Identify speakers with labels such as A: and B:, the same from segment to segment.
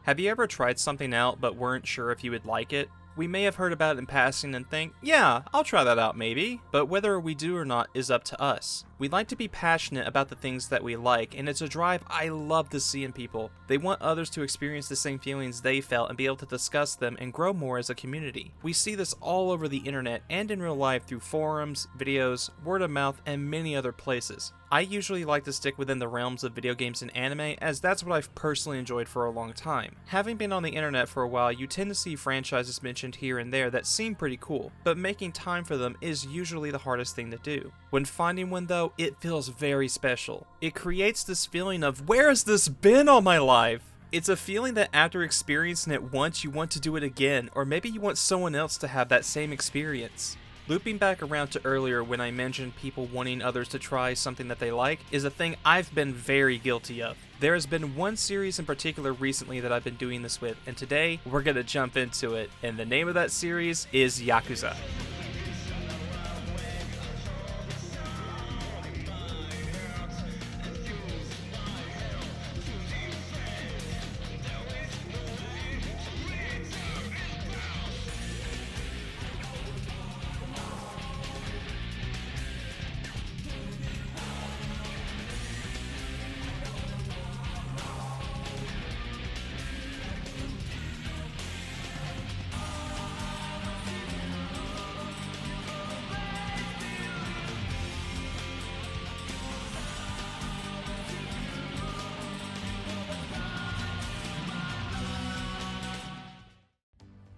A: Have you ever tried something out but weren't sure if you would like it? We may have heard about it in passing and think, yeah, I'll try that out maybe, but whether we do or not is up to us. We like to be passionate about the things that we like, and it's a drive I love to see in people. They want others to experience the same feelings they felt and be able to discuss them and grow more as a community. We see this all over the internet and in real life through forums, videos, word of mouth, and many other places. I usually like to stick within the realms of video games and anime, as that's what I've personally enjoyed for a long time. Having been on the internet for a while, you tend to see franchises mentioned here and there that seem pretty cool, but making time for them is usually the hardest thing to do. When finding one though, it feels very special. It creates this feeling of, where has this been all my life? It's a feeling that after experiencing it once, you want to do it again, or maybe you want someone else to have that same experience. Looping back around to earlier when I mentioned people wanting others to try something that they like is a thing I've been very guilty of. There has been one series in particular recently that I've been doing this with, and today we're gonna jump into it, and the name of that series is Yakuza.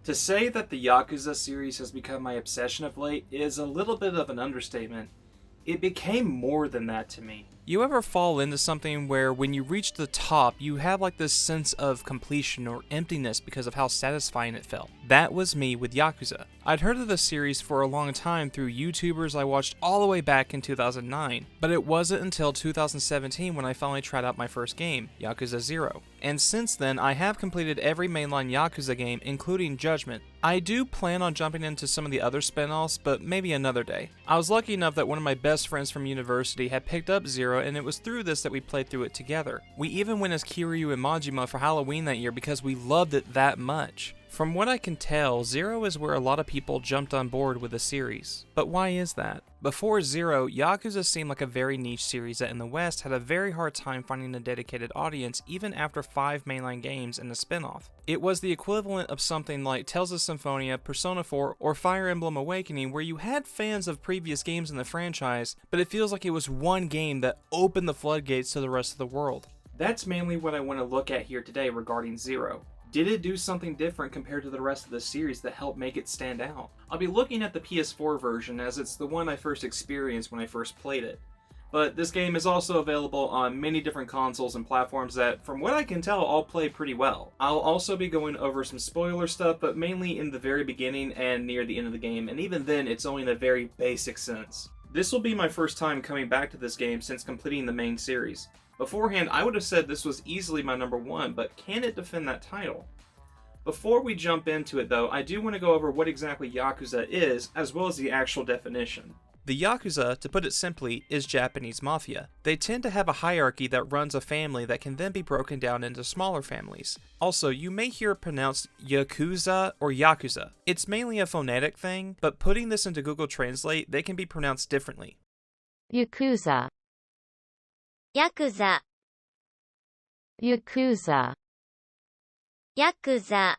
A: To say that the Yakuza series has become my obsession of late is a little bit of an understatement. It became more than that to me. You ever fall into something where when you reach the top, you have like this sense of completion or emptiness because of how satisfying it felt? That was me with Yakuza. I'd heard of the series for a long time through YouTubers I watched all the way back in 2009, but it wasn't until 2017 when I finally tried out my first game, Yakuza 0. And since then, I have completed every mainline Yakuza game, including Judgment. I do plan on jumping into some of the other spin-offs, but maybe another day. I was lucky enough that one of my best friends from university had picked up 0, and it was through this that we played through it together. We even went as Kiryu and Majima for Halloween that year because we loved it that much. From what I can tell, 0 is where a lot of people jumped on board with the series. But why is that? Before 0, Yakuza seemed like a very niche series that in the West had a very hard time finding a dedicated audience even after 5 mainline games and a spin-off. It was the equivalent of something like Tales of Symphonia, Persona 4, or Fire Emblem Awakening, where you had fans of previous games in the franchise, but it feels like it was one game that opened the floodgates to the rest of the world. That's mainly what I want to look at here today regarding 0. Did it do something different compared to the rest of the series that helped make it stand out? I'll be looking at the PS4 version as it's the one I first experienced when I first played it. But this game is also available on many different consoles and platforms that, from what I can tell, all play pretty well. I'll also be going over some spoiler stuff, but mainly in the very beginning and near the end of the game, and even then it's only in a very basic sense. This will be my first time coming back to this game since completing the main series. Beforehand, I would have said this was easily my number 1, but can it defend that title? Before we jump into it though, I do want to go over what exactly Yakuza is, as well as the actual definition. The Yakuza, to put it simply, is Japanese mafia. They tend to have a hierarchy that runs a family that can then be broken down into smaller families. Also, you may hear it pronounced Yakuza or Yakuza. It's mainly a phonetic thing, but putting this into Google Translate, they can be pronounced differently.
B: Yakuza.
C: Yakuza.
B: Yakuza.
C: Yakuza.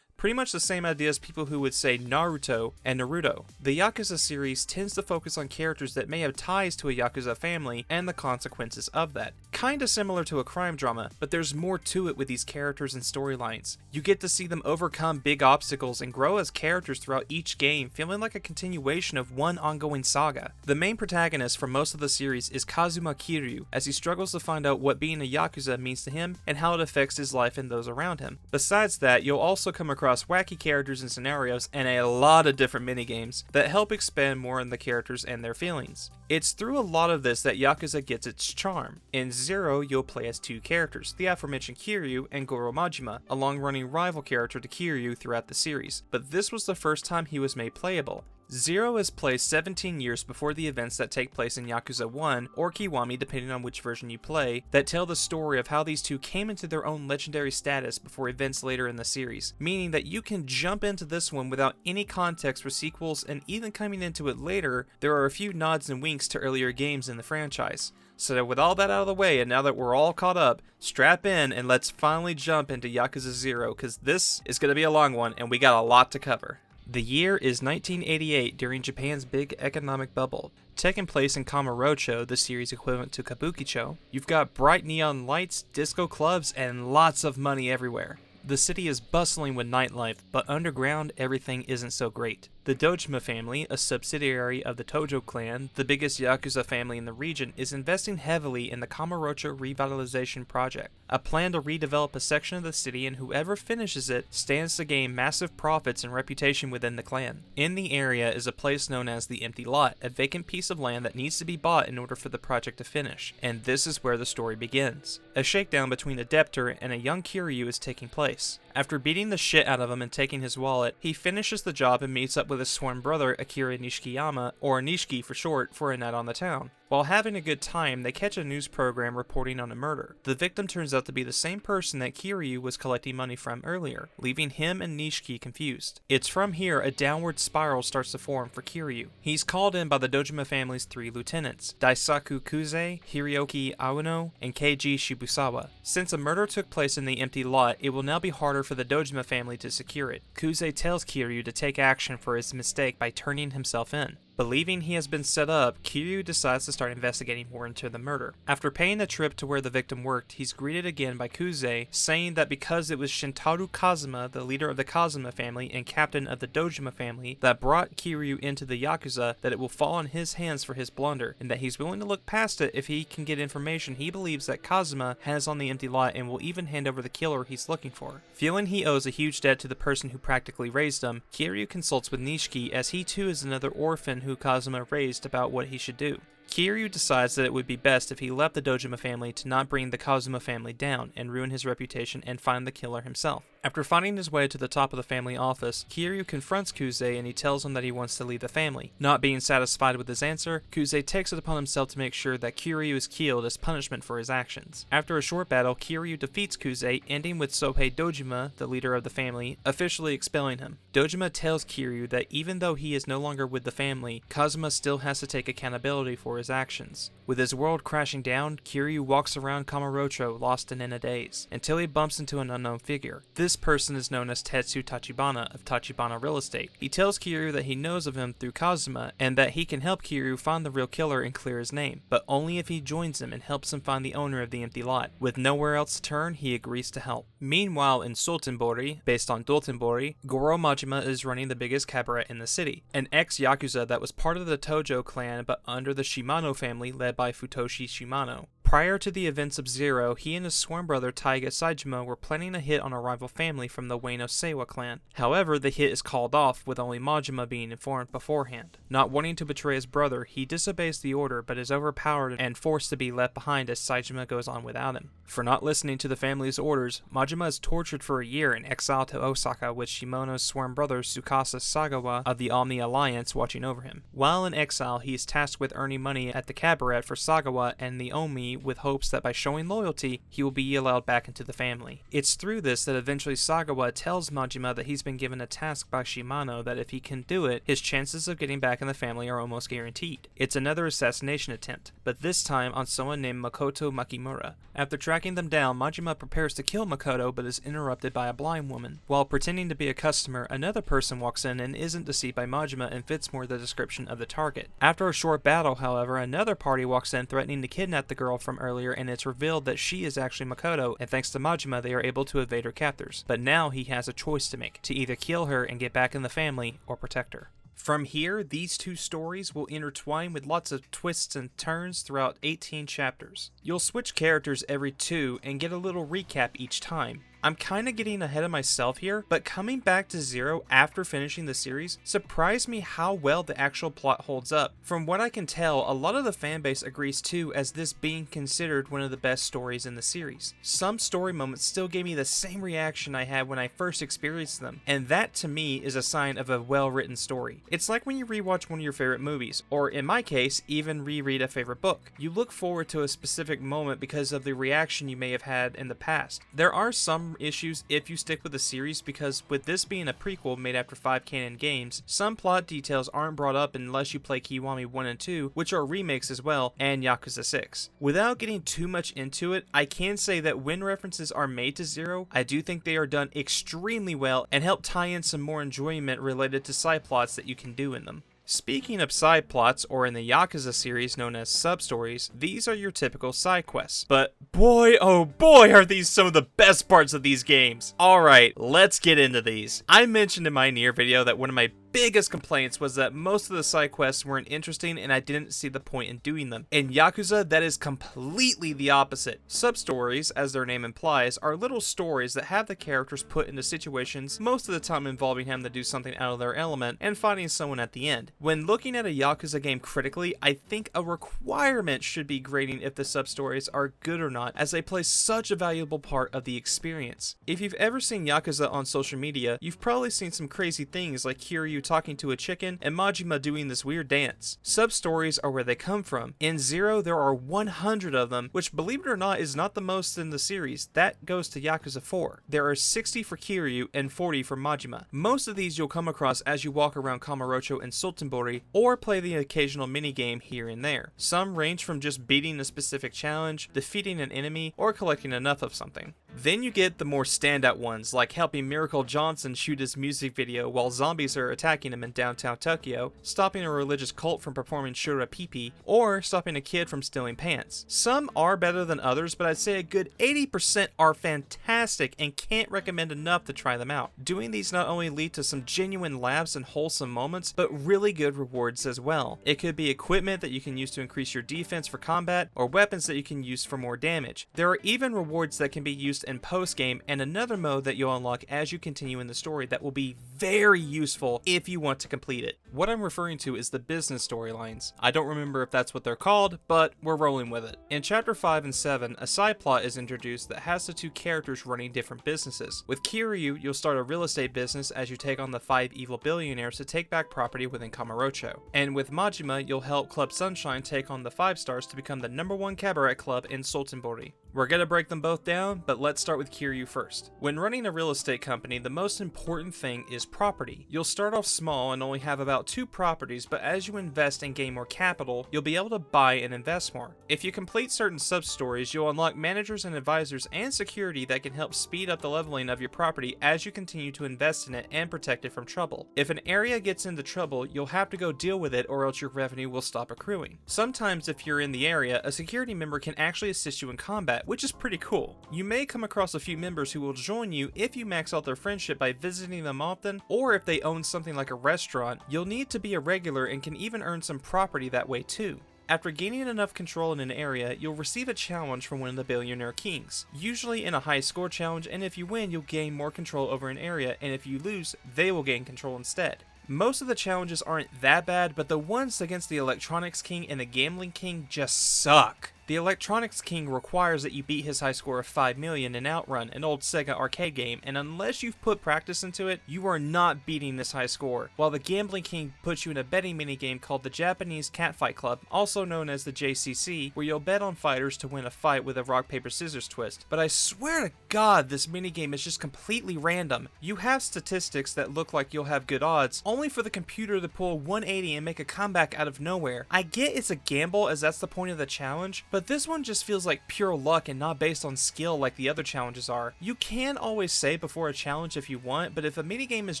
A: Pretty much the same idea as people who would say Naruto and Naruto. The Yakuza series tends to focus on characters that may have ties to a Yakuza family and the consequences of that. Kinda similar to a crime drama, but there's more to it with these characters and storylines. You get to see them overcome big obstacles and grow as characters throughout each game, feeling like a continuation of one ongoing saga. The main protagonist for most of the series is Kazuma Kiryu, as he struggles to find out what being a Yakuza means to him and how it affects his life and those around him. Besides that, you'll also come across wacky characters and scenarios and a lot of different minigames that help expand more on the characters and their feelings. It's through a lot of this that Yakuza gets its charm. In 0, you'll play as 2 characters, the aforementioned Kiryu and Goro Majima, a long-running rival character to Kiryu throughout the series, but this was the first time he was made playable. Zero is placed 17 years before the events that take place in Yakuza 1, or Kiwami depending on which version you play, that tell the story of how these two came into their own legendary status before events later in the series, meaning that you can jump into this one without any context for sequels, and even coming into it later, there are a few nods and winks to earlier games in the franchise. So with all that out of the way, and now that we're all caught up, strap in and let's finally jump into Yakuza 0, because this is going to be a long one and we got a lot to cover. The year is 1988 during Japan's big economic bubble. Taking place in Kamurocho, the series equivalent to Kabukicho, you've got bright neon lights, disco clubs, and lots of money everywhere. The city is bustling with nightlife, but underground everything isn't so great. The Dojima family, a subsidiary of the Tojo clan, the biggest Yakuza family in the region, is investing heavily in the Kamurocho Revitalization Project, a plan to redevelop a section of the city, and whoever finishes it stands to gain massive profits and reputation within the clan. In the area is a place known as the Empty Lot, a vacant piece of land that needs to be bought in order for the project to finish, and this is where the story begins. A shakedown between a debtor and a young Kiryu is taking place. After beating the shit out of him and taking his wallet, he finishes the job and meets up with his sworn brother Akira Nishikiyama, or Nishiki for short, for a night on the town. While having a good time, they catch a news program reporting on a murder. The victim turns out to be the same person that Kiryu was collecting money from earlier, leaving him and Nishiki confused. It's from here a downward spiral starts to form for Kiryu. He's called in by the Dojima family's 3 lieutenants, Daisaku Kuze, Hiroki Awano, and Keiji Shibusawa. Since a murder took place in the empty lot, it will now be harder for the Dojima family to secure it. Kuze tells Kiryu to take action for his mistake by turning himself in. Believing he has been set up, Kiryu decides to start investigating more into the murder. After paying the trip to where the victim worked, he's greeted again by Kuze, saying that because it was Shintaro Kazuma, the leader of the Kazuma family and captain of the Dojima family, that brought Kiryu into the Yakuza, that it will fall on his hands for his blunder, and that he's willing to look past it if he can get information he believes that Kazuma has on the empty lot, and will even hand over the killer he's looking for. Feeling he owes a huge debt to the person who practically raised him, Kiryu consults with Nishiki, as he too is another orphan who Kazuma raised, about what he should do. Kiryu decides that it would be best if he left the Dojima family to not bring the Kazuma family down and ruin his reputation and find the killer himself. After finding his way to the top of the family office, Kiryu confronts Kuze and he tells him that he wants to leave the family. Not being satisfied with his answer, Kuze takes it upon himself to make sure that Kiryu is killed as punishment for his actions. After a short battle, Kiryu defeats Kuze, ending with Sohei Dojima, the leader of the family, officially expelling him. Dojima tells Kiryu that even though he is no longer with the family, Kazuma still has to take accountability for his actions. With his world crashing down, Kiryu walks around Kamurocho lost and in a daze, until he bumps into an unknown figure. This person is known as Tetsu Tachibana of Tachibana Real Estate. He tells Kiryu that he knows of him through Kazuma, and that he can help Kiryu find the real killer and clear his name, but only if he joins him and helps him find the owner of the empty lot. With nowhere else to turn, he agrees to help. Meanwhile, in Sotenbori, based on Dotonbori, Goro Majima is running the biggest cabaret in the city, an ex-Yakuza that was part of the Tojo clan but under the Shimano family led by Futoshi Shimano. Prior to the events of Zero, he and his sworn brother Taiga Saejima were planning a hit on a rival family from the Ueno Seiwa clan. However, the hit is called off, with only Majima being informed beforehand. Not wanting to betray his brother, he disobeys the order but is overpowered and forced to be left behind as Saejima goes on without him. For not listening to the family's orders, Majima is tortured for a year and exiled to Osaka with Shimano's sworn brother Tsukasa Sagawa of the Omni Alliance watching over him. While in exile, he is tasked with earning money at the cabaret for Sagawa and the Omi, with hopes that by showing loyalty, he will be allowed back into the family. It's through this that eventually Sagawa tells Majima that he's been given a task by Shimano that if he can do it, his chances of getting back in the family are almost guaranteed. It's another assassination attempt, but this time on someone named Makoto Makimura. After tracking them down, Majima prepares to kill Makoto but is interrupted by a blind woman. While pretending to be a customer, another person walks in and isn't deceived by Majima and fits more the description of the target. After a short battle, however, another party walks in threatening to kidnap the girl from earlier, and it's revealed that she is actually Makoto, and thanks to Majima they are able to evade her captors. But now he has a choice to make, to either kill her and get back in the family, or protect her. From here, these two stories will intertwine with lots of twists and turns throughout 18 chapters. You'll switch characters every 2 and get a little recap each time. I'm kinda getting ahead of myself here, but coming back to Zero after finishing the series surprised me how well the actual plot holds up. From what I can tell, a lot of the fanbase agrees too, as this being considered one of the best stories in the series. Some story moments still gave me the same reaction I had when I first experienced them, and that to me is a sign of a well-written story. It's like when you rewatch one of your favorite movies, or in my case, even reread a favorite book. You look forward to a specific moment because of the reaction you may have had in the past. There are some issues if you stick with the series, because with this being a prequel made after 5 canon games, some plot details aren't brought up unless you play Kiwami 1 and 2, which are remakes as well, and Yakuza 6. Without getting too much into it, I can say that when references are made to Zero, I do think they are done extremely well and help tie in some more enjoyment related to side plots that you can do in them. Speaking of side plots, or in the Yakuza series known as sub-stories, these are your typical side quests. But boy, oh boy, are these some of the best parts of these games! Alright, let's get into these. I mentioned in my Nier video that one of my biggest complaints was that most of the side quests weren't interesting and I didn't see the point in doing them. In Yakuza, that is completely the opposite. Sub-stories, as their name implies, are little stories that have the characters put into situations, most of the time involving having to do something out of their element and fighting someone at the end. When looking at a Yakuza game critically, I think a requirement should be grading if the sub-stories are good or not, as they play such a valuable part of the experience. If you've ever seen Yakuza on social media, you've probably seen some crazy things like Kiryu talking to a chicken and Majima doing this weird dance. Sub-stories are where they come from. In Zero, there are 100 of them, which, believe it or not, is not the most in the series. That goes to Yakuza 4. There are 60 for Kiryu and 40 for Majima. Most of these you'll come across as you walk around Kamurocho and Sultanbori, or play the occasional minigame here and there. Some range from just beating a specific challenge, defeating an enemy, or collecting enough of something. Then you get the more standout ones, like helping Miracle Johnson shoot his music video while zombies are attacking him in downtown Tokyo, stopping a religious cult from performing Shura Pipi, or stopping a kid from stealing pants. Some are better than others, but I'd say a good 80% are fantastic and can't recommend enough to try them out. Doing these not only lead to some genuine laughs and wholesome moments, but really good rewards as well. It could be equipment that you can use to increase your defense for combat, or weapons that you can use for more damage. There are even rewards that can be used in post-game, and another mode that you'll unlock as you continue in the story that will be very useful if you want to complete it. What I'm referring to is the business storylines. I don't remember if that's what they're called, but we're rolling with it. In Chapter 5 and 7, a side plot is introduced that has the two characters running different businesses. With Kiryu, you'll start a real estate business as you take on the 5 evil billionaires to take back property within Kamurocho. And with Majima, you'll help Club Sunshine take on the 5 stars to become the #1 cabaret club in Sultanbori. We're gonna break them both down, but let's start with Kiryu first. When running a real estate company, the most important thing is property. You'll start off small and only have about 2 properties, but as you invest and gain more capital, you'll be able to buy and invest more. If you complete certain sub-stories, you'll unlock managers and advisors and security that can help speed up the leveling of your property as you continue to invest in it and protect it from trouble. If an area gets into trouble, you'll have to go deal with it or else your revenue will stop accruing. Sometimes if you're in the area, a security member can actually assist you in combat, which is pretty cool. You may come across a few members who will join you if you max out their friendship by visiting them often, or if they own something like a restaurant, you'll need to be a regular and can even earn some property that way too. After gaining enough control in an area, you'll receive a challenge from one of the Billionaire Kings, usually in a high score challenge, and if you win, you'll gain more control over an area, and if you lose, they will gain control instead. Most of the challenges aren't that bad, but the ones against the Electronics King and the Gambling King just suck. The Electronics King requires that you beat his high score of 5 million in Outrun, an old Sega arcade game, and unless you've put practice into it, you are not beating this high score, while the Gambling King puts you in a betting minigame called the Japanese Catfight Club, also known as the JCC, where you'll bet on fighters to win a fight with a rock, paper, scissors twist. But I swear to God, this minigame is just completely random. You have statistics that look like you'll have good odds, only for the computer to pull 180 and make a comeback out of nowhere. I get it's a gamble, as that's the point of the challenge, but this one just feels like pure luck and not based on skill like the other challenges are. You can always say before a challenge if you want, but if a minigame is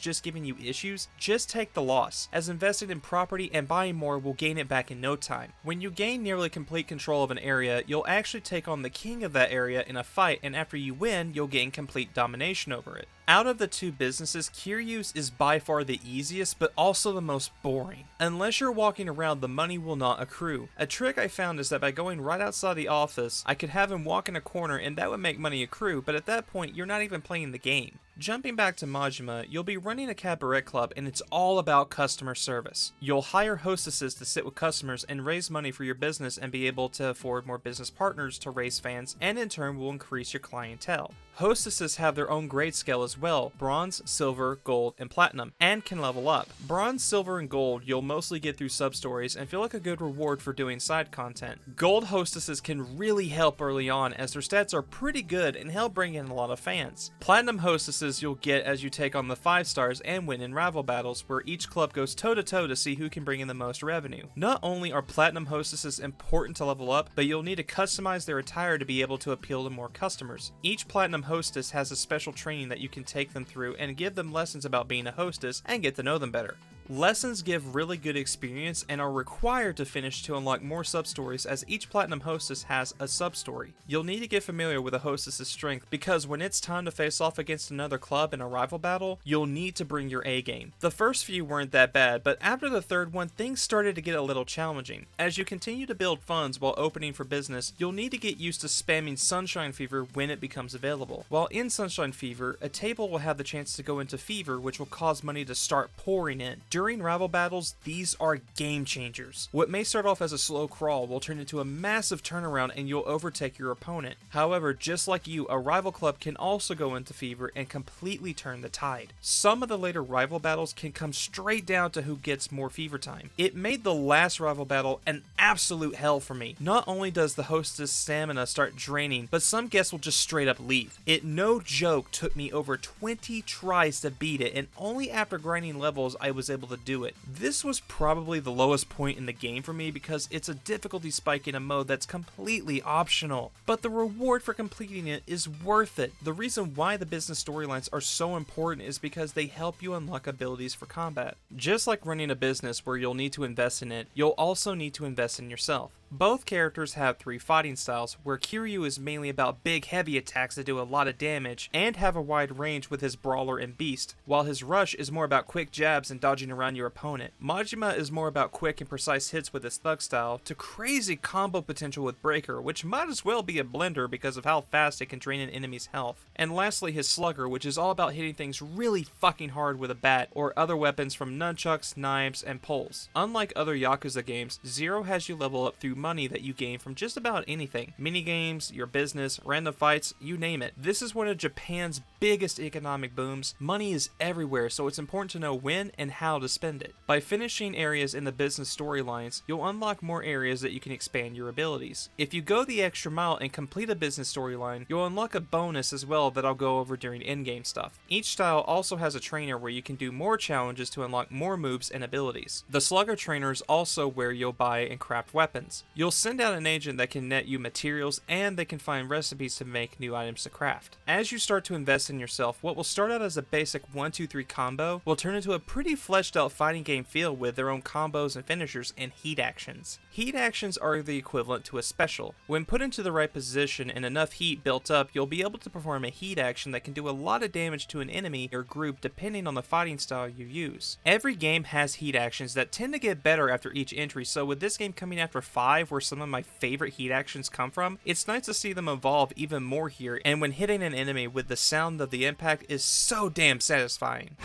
A: just giving you issues, just take the loss, as investing in property and buying more will gain it back in no time. When you gain nearly complete control of an area, you'll actually take on the king of that area in a fight, and after you win, you'll gain complete domination over it. Out of the 2 businesses, Kiryu's is by far the easiest, but also the most boring. Unless you're walking around, the money will not accrue. A trick I found is that by going right outside the office, I could have him walk in a corner and that would make money accrue, but at that point, you're not even playing the game. Jumping back to Majima, you'll be running a cabaret club and it's all about customer service. You'll hire hostesses to sit with customers and raise money for your business and be able to afford more business partners to raise fans, and in turn will increase your clientele. Hostesses have their own grade scale as well, bronze, silver, gold, and platinum, and can level up. Bronze, silver, and gold you'll mostly get through sub-stories and feel like a good reward for doing side content. Gold hostesses can really help early on as their stats are pretty good and help bring in a lot of fans. Platinum hostesses you'll get as you take on the 5 stars and win in rival battles where each club goes toe to toe to see who can bring in the most revenue. Not only are platinum hostesses important to level up, but you'll need to customize their attire to be able to appeal to more customers. Each platinum hostess has a special training that you can take them through and give them lessons about being a hostess and get to know them better. Lessons give really good experience and are required to finish to unlock more sub-stories, as each platinum hostess has a sub-story. You'll need to get familiar with a hostess's strength because when it's time to face off against another club in a rival battle, you'll need to bring your A game. The first few weren't that bad, but after the third one, things started to get a little challenging. As you continue to build funds while opening for business, you'll need to get used to spamming Sunshine Fever when it becomes available. While in Sunshine Fever, a table will have the chance to go into Fever, which will cause money to start pouring in. During rival battles, these are game changers. What may start off as a slow crawl will turn into a massive turnaround and you'll overtake your opponent. However, just like you, a rival club can also go into Fever and completely turn the tide. Some of the later rival battles can come straight down to who gets more Fever time. It made the last rival battle an absolute hell for me. Not only does the hostess stamina start draining, but some guests will just straight up leave. It no joke took me over 20 tries to beat it, and only after grinding levels I was able to do it. This was probably the lowest point in the game for me because it's a difficulty spike in a mode that's completely optional, but the reward for completing it is worth it. The reason why the business storylines are so important is because they help you unlock abilities for combat. Just like running a business where you'll need to invest in it, you'll also need to invest in yourself. Both characters have 3 fighting styles, where Kiryu is mainly about big heavy attacks that do a lot of damage and have a wide range with his Brawler and Beast, while his Rush is more about quick jabs and dodging around your opponent. Majima is more about quick and precise hits with his Thug style, to crazy combo potential with Breaker, which might as well be a blender because of how fast it can drain an enemy's health. And lastly his Slugger, which is all about hitting things really fucking hard with a bat or other weapons from nunchucks, knives, and poles. Unlike other Yakuza games, Zero has you level up through money that you gain from just about anything. Minigames, your business, random fights, you name it. This is one of Japan's biggest economic booms. Money is everywhere, so it's important to know when and how to spend it. By finishing areas in the business storylines, you'll unlock more areas that you can expand your abilities. If you go the extra mile and complete a business storyline, you'll unlock a bonus as well that I'll go over during in-game stuff. Each style also has a trainer where you can do more challenges to unlock more moves and abilities. The Slugger trainer is also where you'll buy and craft weapons. You'll send out an agent that can net you materials, and they can find recipes to make new items to craft. As you start to invest in yourself, what will start out as a basic 1-2-3 combo will turn into a pretty fleshed out fighting game feel with their own combos and finishers and heat actions. Heat actions are the equivalent to a special. When put into the right position and enough heat built up, you'll be able to perform a heat action that can do a lot of damage to an enemy or group depending on the fighting style you use. Every game has heat actions that tend to get better after each entry, so with this game coming after 5 where some of my favorite heat actions come from, it's nice to see them evolve even more here, and when hitting an enemy with the sound of the impact is so damn satisfying.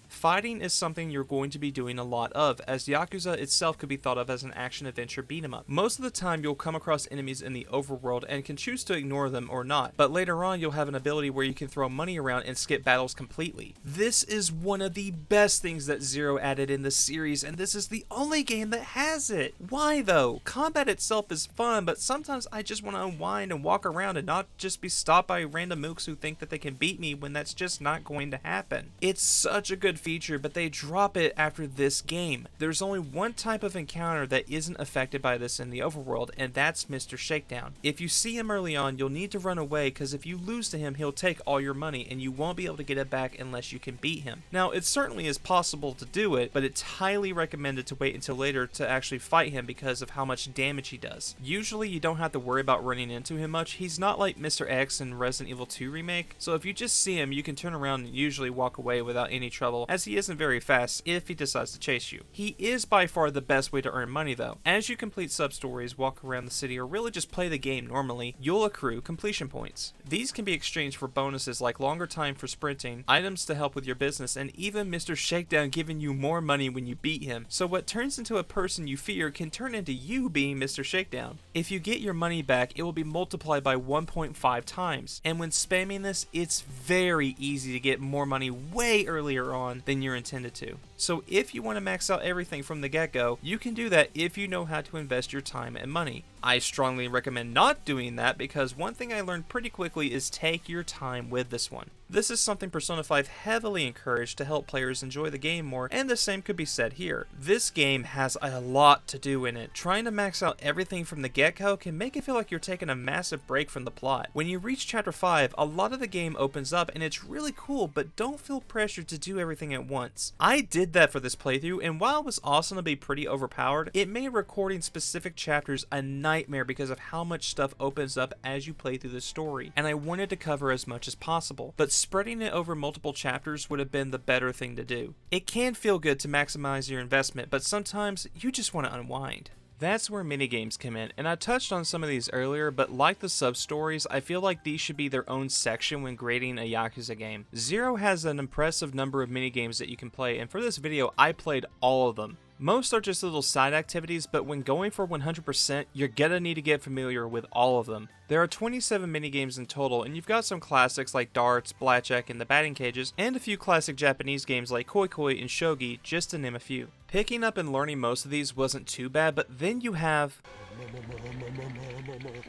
A: Fighting is something you're going to be doing a lot of, as Yakuza itself could be thought of as an action-adventure beat-em-up. Most of the time you'll come across enemies in the overworld and can choose to ignore them or not, but later on you'll have an ability where you can throw money around and skip battles completely. This is one of the best things that Zero added in the series, and this is the only game that has it. Why though? Combat itself is fun, but sometimes I just want to unwind and walk around and not just be stopped by random mooks who think that they can beat me when that's just not going to happen. It's such a good feature feature, but they drop it after this game. There's only one type of encounter that isn't affected by this in the overworld, and that's Mr. Shakedown. If you see him early on, you'll need to run away, because if you lose to him, he'll take all your money, and you won't be able to get it back unless you can beat him. Now, it certainly is possible to do it, but it's highly recommended to wait until later to actually fight him because of how much damage he does. Usually, you don't have to worry about running into him much. He's not like Mr. X in Resident Evil 2 Remake, so if you just see him, you can turn around and usually walk away without any trouble, as he isn't very fast if he decides to chase you. He is by far the best way to earn money though. As you complete sub-stories, walk around the city, or really just play the game normally, you'll accrue completion points. These can be exchanged for bonuses like longer time for sprinting, items to help with your business, and even Mr. Shakedown giving you more money when you beat him. So what turns into a person you fear can turn into you being Mr. Shakedown. If you get your money back, it will be multiplied by 1.5 times, and when spamming this, it's very easy to get more money way earlier on than you're intended to. So if you want to max out everything from the get-go, you can do that if you know how to invest your time and money. I strongly recommend not doing that because one thing I learned pretty quickly is take your time with this one. This is something Persona 5 heavily encouraged to help players enjoy the game more, and the same could be said here. This game has a lot to do in it. Trying to max out everything from the get-go can make it feel like you're taking a massive break from the plot. When you reach chapter 5, a lot of the game opens up and it's really cool, but don't feel pressured to do everything at once. I did that for this playthrough, and while it was awesome to be pretty overpowered, it made recording specific chapters a nightmare because of how much stuff opens up as you play through the story, and I wanted to cover as much as possible, but spreading it over multiple chapters would have been the better thing to do. It can feel good to maximize your investment, but sometimes you just want to unwind. That's where minigames come in, and I touched on some of these earlier, but like the sub-stories, I feel like these should be their own section when grading a Yakuza game. Zero has an impressive number of minigames that you can play, and for this video, I played all of them. Most are just little side activities, but when going for 100%, you're gonna need to get familiar with all of them. There are 27 minigames in total, and you've got some classics like darts, blackjack, and the batting cages, and a few classic Japanese games like Koi Koi and Shogi, just to name a few. Picking up and learning most of these wasn't too bad, but then you have...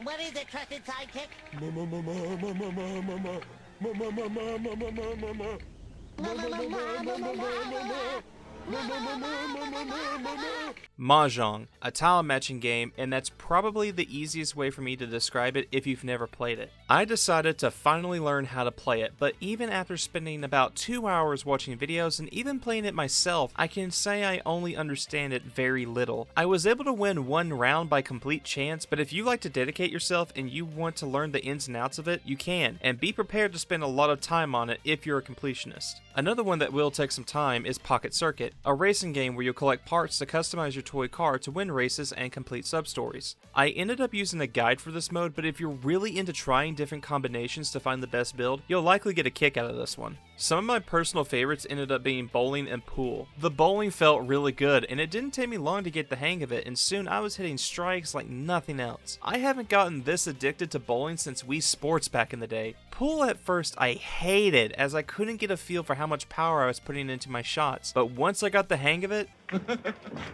C: What is it, trusted sidekick?
A: Mahjong, a tile matching game, and that's probably the easiest way for me to describe it if you've never played it. I decided to finally learn how to play it, but even after spending about 2 hours watching videos and even playing it myself, I can say I only understand it very little. I was able to win one round by complete chance, but if you like to dedicate yourself and you want to learn the ins and outs of it, you can, and be prepared to spend a lot of time on it if you're a completionist. Another one that will take some time is Pocket Circuit, a racing game where you'll collect parts to customize your toy car to win races and complete sub-stories. I ended up using a guide for this mode, but if you're really into trying different combinations to find the best build, you'll likely get a kick out of this one. Some of my personal favorites ended up being bowling and pool. The bowling felt really good, and it didn't take me long to get the hang of it, and soon I was hitting strikes like nothing else. I haven't gotten this addicted to bowling since Wii Sports back in the day. Pool at first I hated, as I couldn't get a feel for how much power I was putting into my shots, but once I got the hang of it...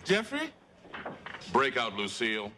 D: Jeffrey?
E: Break out, Lucille.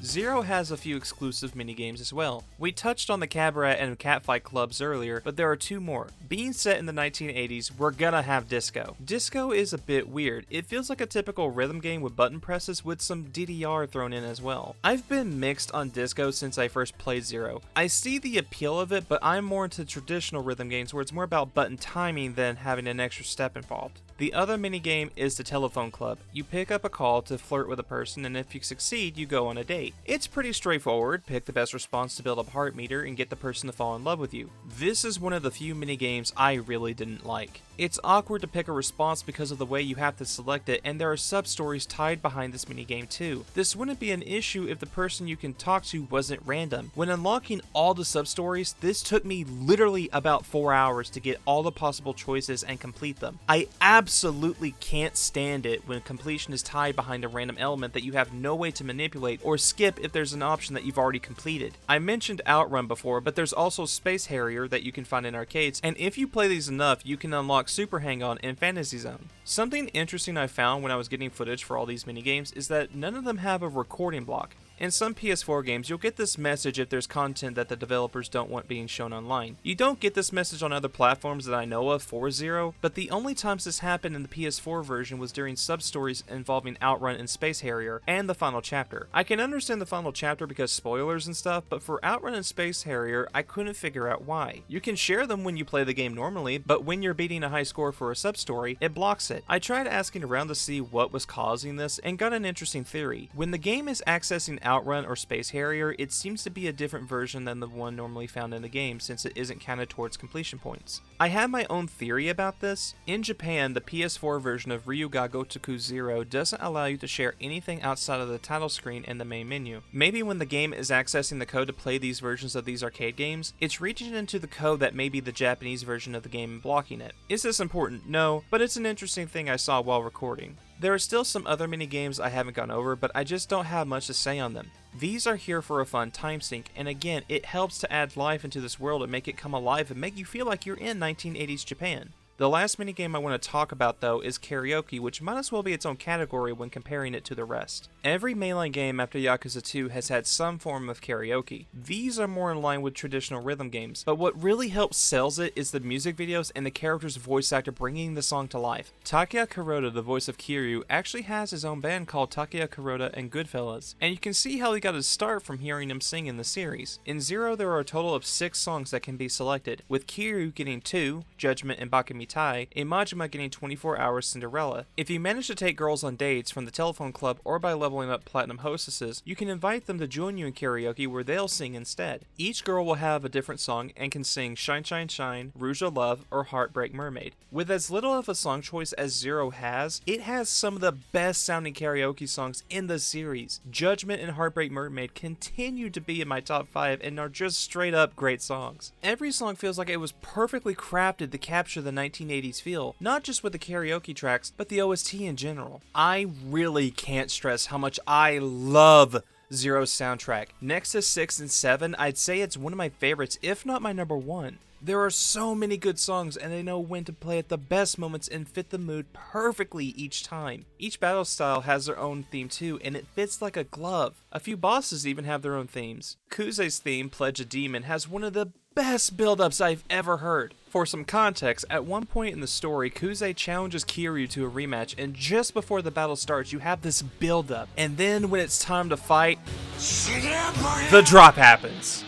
A: Zero has a few exclusive minigames as well. We touched on the Cabaret and Catfight clubs earlier, but there are two more. Being set in the 1980s, we're gonna have disco. Disco is a bit weird. It feels like a typical rhythm game with button presses with some DDR thrown in as well. I've been mixed on disco since I first played Zero. I see the appeal of it, but I'm more into traditional rhythm games where it's more about button timing than having an extra step involved. The other minigame is the telephone club. You pick up a call to flirt with a person, and if you succeed, you go on a date. It's pretty straightforward. Pick the best response to build up a heart meter and get the person to fall in love with you. This is one of the few minigames I really didn't like. It's awkward to pick a response because of the way you have to select it, and there are sub-stories tied behind this minigame too. This wouldn't be an issue if the person you can talk to wasn't random. When unlocking all the sub-stories, this took me literally about 4 hours to get all the possible choices and complete them. I absolutely can't stand it when completion is tied behind a random element that you have no way to manipulate or skip if there's an option that you've already completed. I mentioned Outrun before, but there's also Space Harrier that you can find in arcades, and if you play these enough, you can unlock Super Hang-On and Fantasy Zone. Something interesting I found when I was getting footage for all these minigames is that none of them have a recording block. In some PS4 games, you'll get this message if there's content that the developers don't want being shown online. You don't get this message on other platforms that I know of for Zero, but the only times this happened in the PS4 version was during sub-stories involving Outrun and Space Harrier, and the final chapter. I can understand the final chapter because spoilers and stuff, but for Outrun and Space Harrier, I couldn't figure out why. You can share them when you play the game normally, but when you're beating a high score for a sub-story, it blocks it. I tried asking around to see what was causing this, and got an interesting theory. When the game is accessing Outrun or Space Harrier, it seems to be a different version than the one normally found in the game since it isn't counted towards completion points. I have my own theory about this. In Japan, the PS4 version of Ryuga Gotoku 0 doesn't allow you to share anything outside of the title screen and the main menu. Maybe when the game is accessing the code to play these versions of these arcade games, it's reaching into the code that may be the Japanese version of the game and blocking it. Is this important? No, but it's an interesting thing I saw while recording. There are still some other mini-games I haven't gone over, but I just don't have much to say on them. These are here for a fun time sink, and again, it helps to add life into this world and make it come alive and make you feel like you're in 1980s Japan. The last minigame I want to talk about though is karaoke, which might as well be its own category when comparing it to the rest. Every mainline game after Yakuza 2 has had some form of karaoke. These are more in line with traditional rhythm games, but what really helps sells it is the music videos and the character's voice actor bringing the song to life. Takeya Kuroda, the voice of Kiryu, actually has his own band called Takeya Kuroda and Goodfellas, and you can see how he got his start from hearing him sing in the series. In Zero, there are a total of 6 songs that can be selected, with Kiryu getting 2, Judgment and Bakami Tai, and Majima getting 24 Hours Cinderella. If you manage to take girls on dates from the telephone club or by leveling up platinum hostesses, you can invite them to join you in karaoke where they'll sing instead. Each girl will have a different song and can sing Shine Shine Shine, Rouge of Love, or Heartbreak Mermaid. With as little of a song choice as Zero has, it has some of the best sounding karaoke songs in the series. Judgment and Heartbreak Mermaid continue to be in my top 5 and are just straight up great songs. Every song feels like it was perfectly crafted to capture the 1980s feel, not just with the karaoke tracks, but the OST in general. I really can't stress how much I love Zero's soundtrack. Next to 6 and 7, I'd say it's one of my favorites, if not my number 1. There are so many good songs, and they know when to play at the best moments and fit the mood perfectly each time. Each battle style has their own theme too, and it fits like a glove. A few bosses even have their own themes. Kuze's theme, Pledge a Demon, has one of the best build-ups I've ever heard. For some context, at one point in the story, Kuze challenges Kiryu to a rematch, and just before the battle starts, you have this build-up. And then when it's time to fight, the drop happens.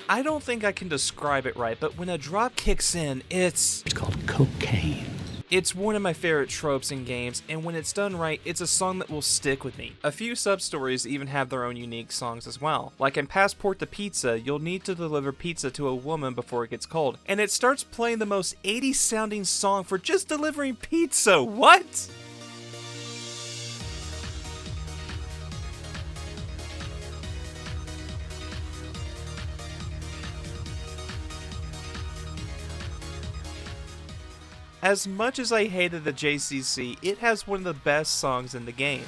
A: I don't think I can describe it right, but when a drop kicks in, it's
C: called cocaine.
A: It's one of my favorite tropes in games, and when it's done right, it's a song that will stick with me. A few sub-stories even have their own unique songs as well. Like in Passport to Pizza, you'll need to deliver pizza to a woman before it gets cold, and it starts playing the most 80s sounding song for just delivering pizza. What? As much as I hated the JCC, it has one of the best songs in the game.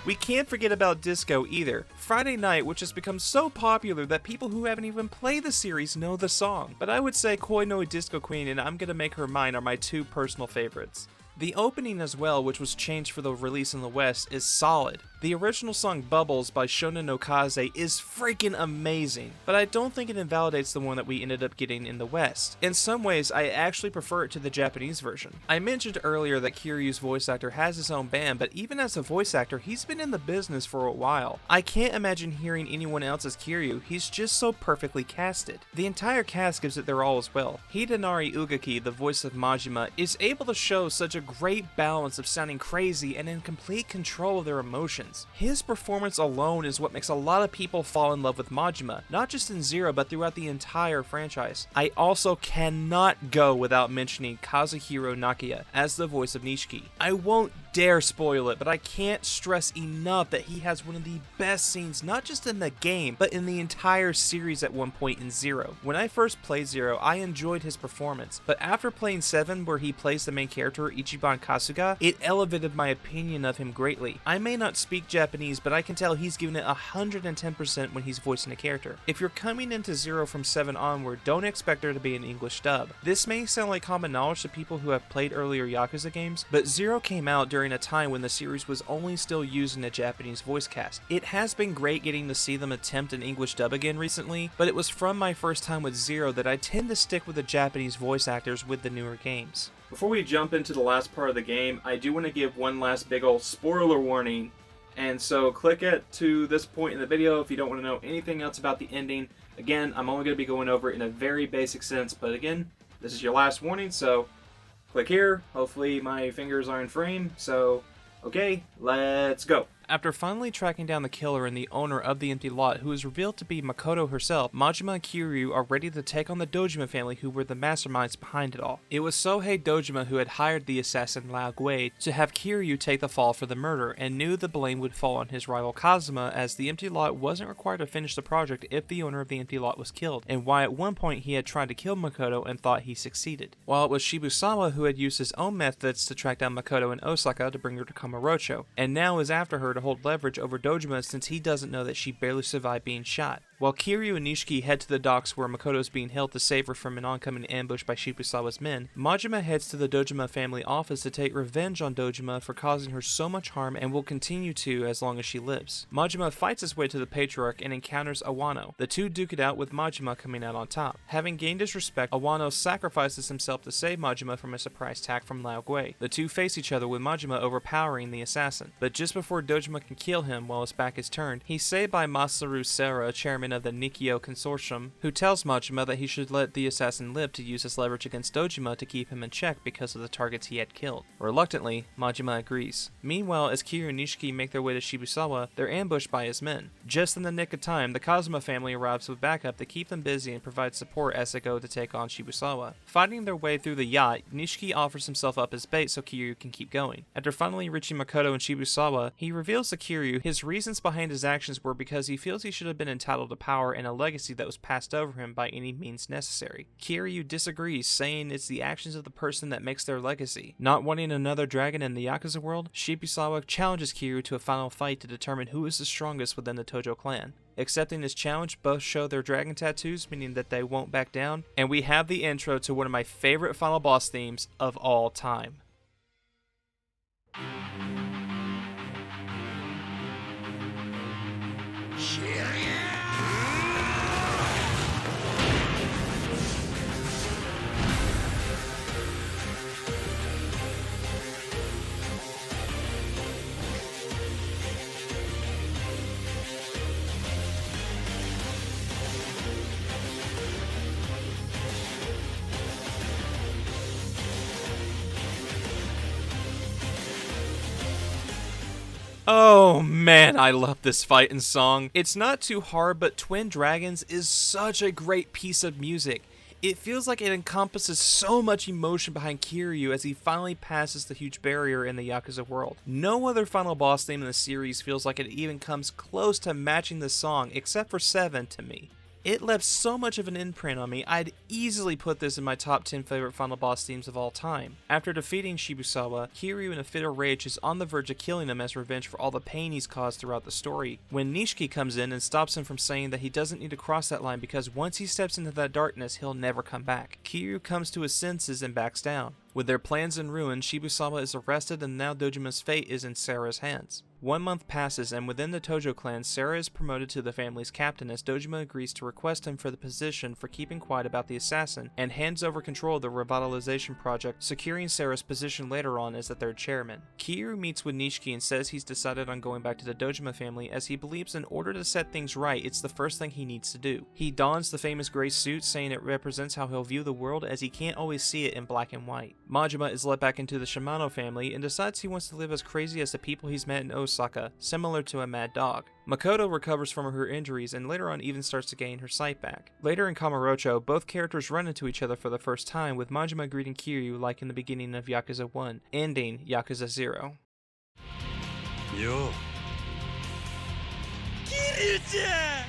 A: We can't forget about disco either. Friday Night, which has become so popular that people who haven't even played the series know the song. But I would say Koi no Disco Queen and I'm Gonna Make Her Mine are my 2 personal favorites. The opening as well, which was changed for the release in the West, is solid. The original song Bubbles by Shonen no Kaze is freaking amazing, but I don't think it invalidates the one that we ended up getting in the West. In some ways, I actually prefer it to the Japanese version. I mentioned earlier that Kiryu's voice actor has his own band, but even as a voice actor, he's been in the business for a while. I can't imagine hearing anyone else as Kiryu, he's just so perfectly casted. The entire cast gives it their all as well. Hidenari Ugaki, the voice of Majima, is able to show such a great balance of sounding crazy and in complete control of their emotions. His performance alone is what makes a lot of people fall in love with Majima, not just in Zero but throughout the entire franchise. I also cannot go without mentioning Kazuhiro Nakia as the voice of Nishiki. I won't dare spoil it, but I can't stress enough that he has one of the best scenes not just in the game, but in the entire series at one point in Zero. When I first played Zero, I enjoyed his performance, but after playing 7 where he plays the main character Ichiban Kasuga, it elevated my opinion of him greatly. I may not speak Japanese, but I can tell he's giving it 110% when he's voicing a character. If you're coming into Zero from 7 onward, don't expect there to be an English dub. This may sound like common knowledge to people who have played earlier Yakuza games, but Zero came out during a time when the series was only still using a Japanese voice cast. It has been great getting to see them attempt an English dub again recently, but it was from my first time with Zero that I tend to stick with the Japanese voice actors with the newer games. Before we jump into the last part of the game, I do want to give one last big ol' spoiler warning. And so click it to this point in the video if you don't want to know anything else about the ending. Again, I'm only going to be going over it in a very basic sense, but again, this is your last warning, so click here. Hopefully my fingers are in frame, so okay, let's go. After finally tracking down the killer and the owner of the empty lot, who is revealed to be Makoto herself, Majima and Kiryu are ready to take on the Dojima family who were the masterminds behind it all. It was Sohei Dojima who had hired the assassin Lao Gui to have Kiryu take the fall for the murder, and knew the blame would fall on his rival Kazuma, as the empty lot wasn't required to finish the project if the owner of the empty lot was killed, and why at one point he had tried to kill Makoto and thought he succeeded. While it was Shibusawa who had used his own methods to track down Makoto in Osaka to bring her to Kamurocho, and now is after her to hold leverage over Dojima since he doesn't know that she barely survived being shot. While Kiryu and Nishiki head to the docks where Makoto is being held to save her from an oncoming ambush by Shibusawa's men, Majima heads to the Dojima family office to take revenge on Dojima for causing her so much harm and will continue to as long as she lives. Majima fights his way to the Patriarch and encounters Awano. The two duke it out with Majima coming out on top. Having gained his respect, Awano sacrifices himself to save Majima from a surprise attack from Lao Gui. The two face each other with Majima overpowering the assassin, but just before Dojima can kill him while his back is turned, he's saved by Masaru Sera, chairman of the Nikio Consortium, who tells Majima that he should let the assassin live to use his leverage against Dojima to keep him in check because of the targets he had killed. Reluctantly, Majima agrees. Meanwhile, as Kiryu and Nishiki make their way to Shibusawa, they're ambushed by his men. Just in the nick of time, the Kazuma family arrives with backup to keep them busy and provide support as they go to take on Shibusawa. Fighting their way through the yacht, Nishiki offers himself up as bait so Kiryu can keep going. After finally reaching Makoto and Shibusawa, he reveals to Kiryu his reasons behind his actions were because he feels he should have been entitled to power and a legacy that was passed over him by any means necessary. Kiryu disagrees, saying it's the actions of the person that makes their legacy. Not wanting another dragon in the Yakuza world, Shibusawa challenges Kiryu to a final fight to determine who is the strongest within the Tojo clan. Accepting this challenge, both show their dragon tattoos, meaning that they won't back down, and we have the intro to one of my favorite final boss themes of all time. Oh man, I love this fight and song. It's not too hard, but Twin Dragons is such a great piece of music. It feels like it encompasses so much emotion behind Kiryu as he finally passes the huge barrier in the Yakuza world. No other final boss theme in the series feels like it even comes close to matching this song, except for 7 to me. It left so much of an imprint on me, I'd easily put this in my top 10 favorite final boss themes of all time. After defeating Shibusawa, Kiryu in a fit of rage is on the verge of killing him as revenge for all the pain he's caused throughout the story, when Nishiki comes in and stops him from saying that he doesn't need to cross that line because once he steps into that darkness, he'll never come back. Kiryu comes to his senses and backs down. With their plans in ruin, Shibusawa is arrested and now Dojima's fate is in Sarah's hands. 1 month passes and within the Tojo clan, Sarah is promoted to the family's captain as Dojima agrees to request him for the position for keeping quiet about the assassin and hands over control of the revitalization project, securing Sarah's position later on as the third chairman. Kiryu meets with Nishiki and says he's decided on going back to the Dojima family as he believes in order to set things right, it's the first thing he needs to do. He dons the famous gray suit, saying it represents how he'll view the world as he can't always see it in black and white. Majima is let back into the Shimano family and decides he wants to live as crazy as the people he's met in Osaka, similar to a mad dog. Makoto recovers from her injuries and later on even starts to gain her sight back. Later in Kamurocho, both characters run into each other for the first time, with Majima greeting Kiryu like in the beginning of Yakuza 1, ending Yakuza 0.
C: Yo. Kiryu-chan!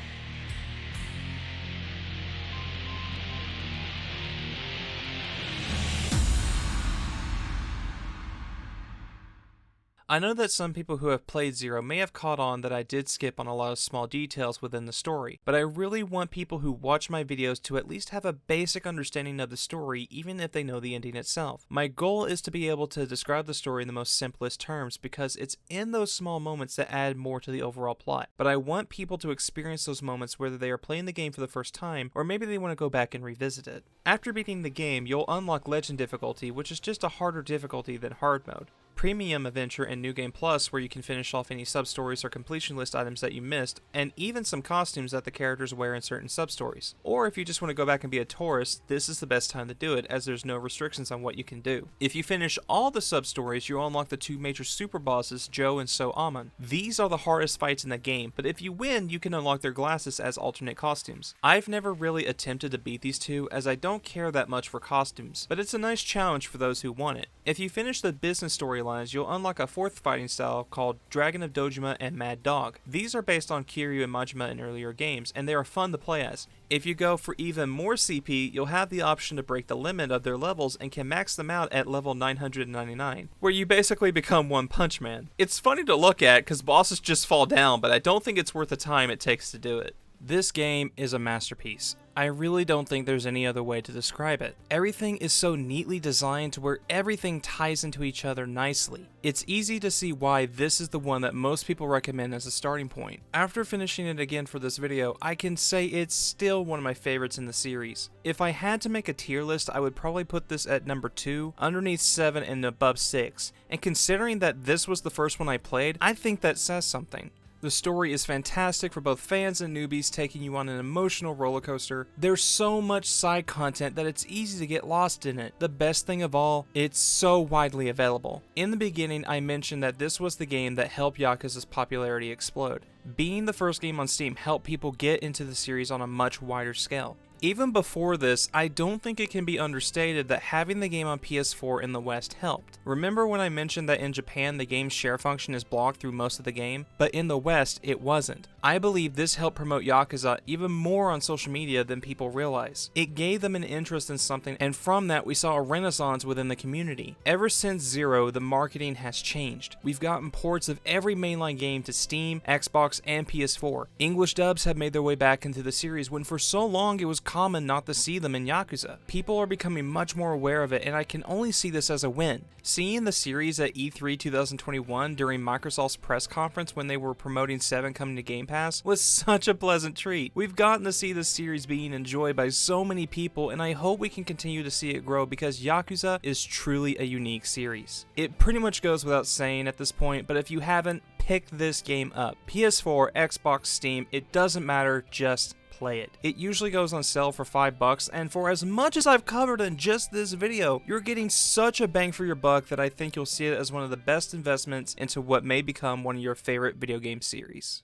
A: I know that some people who have played Zero may have caught on that I did skip on a lot of small details within the story, but I really want people who watch my videos to at least have a basic understanding of the story even if they know the ending itself. My goal is to be able to describe the story in the most simplest terms because it's in those small moments that add more to the overall plot, but I want people to experience those moments whether they are playing the game for the first time or maybe they want to go back and revisit it. After beating the game, you'll unlock Legend difficulty, which is just a harder difficulty than Hard Mode. Premium Adventure and New Game Plus, where you can finish off any sub-stories or completion list items that you missed, and even some costumes that the characters wear in certain sub-stories. Or if you just want to go back and be a tourist, this is the best time to do it, as there's no restrictions on what you can do. If you finish all the sub-stories, you'll unlock the 2 major super bosses, Joe and So Amon. These are the hardest fights in the game, but if you win, you can unlock their glasses as alternate costumes. I've never really attempted to beat these two, as I don't care that much for costumes, but it's a nice challenge for those who want it. If you finish the business storylines, you'll unlock a 4th fighting style called Dragon of Dojima and Mad Dog. These are based on Kiryu and Majima in earlier games, and they are fun to play as. If you go for even more CP, you'll have the option to break the limit of their levels and can max them out at level 999, where you basically become One Punch Man. It's funny to look at because bosses just fall down, but I don't think it's worth the time it takes to do it. This game is a masterpiece. I really don't think there's any other way to describe it. Everything is so neatly designed to where everything ties into each other nicely. It's easy to see why this is the one that most people recommend as a starting point. After finishing it again for this video, I can say it's still one of my favorites in the series. If I had to make a tier list, I would probably put this at number 2, underneath 7, and above 6. And considering that this was the first one I played, I think that says something. The story is fantastic for both fans and newbies, taking you on an emotional roller coaster. There's so much side content that it's easy to get lost in it. The best thing of all, it's so widely available. In the beginning, I mentioned that this was the game that helped Yakuza's popularity explode. Being the first game on Steam helped people get into the series on a much wider scale. Even before this, I don't think it can be understated that having the game on PS4 in the West helped. Remember when I mentioned that in Japan the game's share function is blocked through most of the game? But in the West, it wasn't. I believe this helped promote Yakuza even more on social media than people realize. It gave them an interest in something, and from that we saw a renaissance within the community. Ever since Zero, the marketing has changed. We've gotten ports of every mainline game to Steam, Xbox, and PS4. English dubs have made their way back into the series when for so long it was common not to see them in Yakuza. People are becoming much more aware of it, and I can only see this as a win. Seeing the series at E3 2021 during Microsoft's press conference when they were promoting 7 coming to Game Pass was such a pleasant treat. We've gotten to see this series being enjoyed by so many people, and I hope we can continue to see it grow because Yakuza is truly a unique series. It pretty much goes without saying at this point, but if you haven't, pick this game up. PS4, Xbox, Steam, it doesn't matter, just play it. It usually goes on sale for $5, and for as much as I've covered in just this video, you're getting such a bang for your buck that I think you'll see it as one of the best investments into what may become one of your favorite video game series.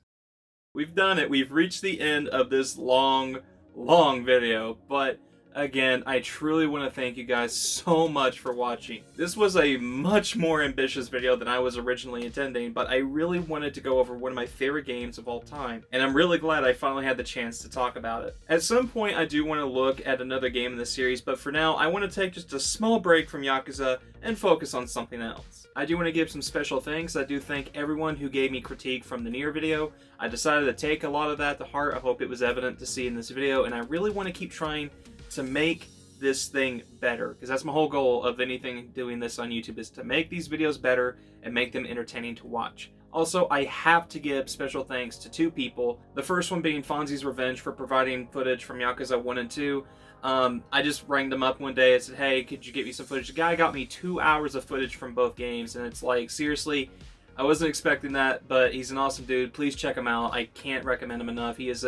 A: We've done it. We've reached the end of this long video, but Again, I truly want to thank you guys so much for watching. This was a much more ambitious video than I was originally intending, but I really wanted to go over one of my favorite games of all time, and I'm really glad I finally had the chance to talk about it. At some point, I do want to look at another game in the series, but for now, I want to take just a small break from Yakuza and focus on something else. I do want to give some special thanks. I do thank everyone who gave me critique from the Nier video. I decided to take a lot of that to heart. I hope it was evident to see in this video, and I really want to keep trying to make this thing better, because that's my whole goal of anything doing this on YouTube, is to make these videos better and make them entertaining to watch. Also, I have to give special thanks to two people. The first one being FonzysRevenge for providing footage from Yakuza 1 and 2. I just rang them up one day and said, hey, could you get me some footage? The guy got me 2 hours of footage from both games, and it's like, seriously, I wasn't expecting that, but he's an awesome dude. Please check him out. I can't recommend him enough. He's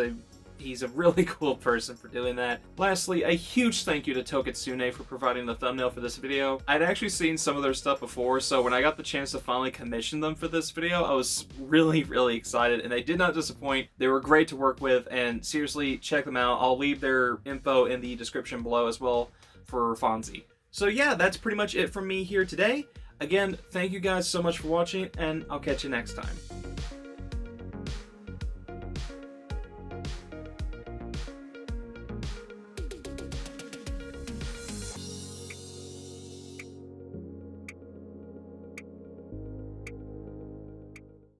A: a really cool person for doing that. Lastly, a huge thank you to Toukitsune for providing the thumbnail for this video. I'd actually seen some of their stuff before, so when I got the chance to finally commission them for this video, I was really, really excited, and they did not disappoint. They were great to work with, and seriously, check them out. I'll leave their info in the description below as well for Fonzie. So yeah, that's pretty much it from me here today. Again, thank you guys so much for watching, and I'll catch you next time.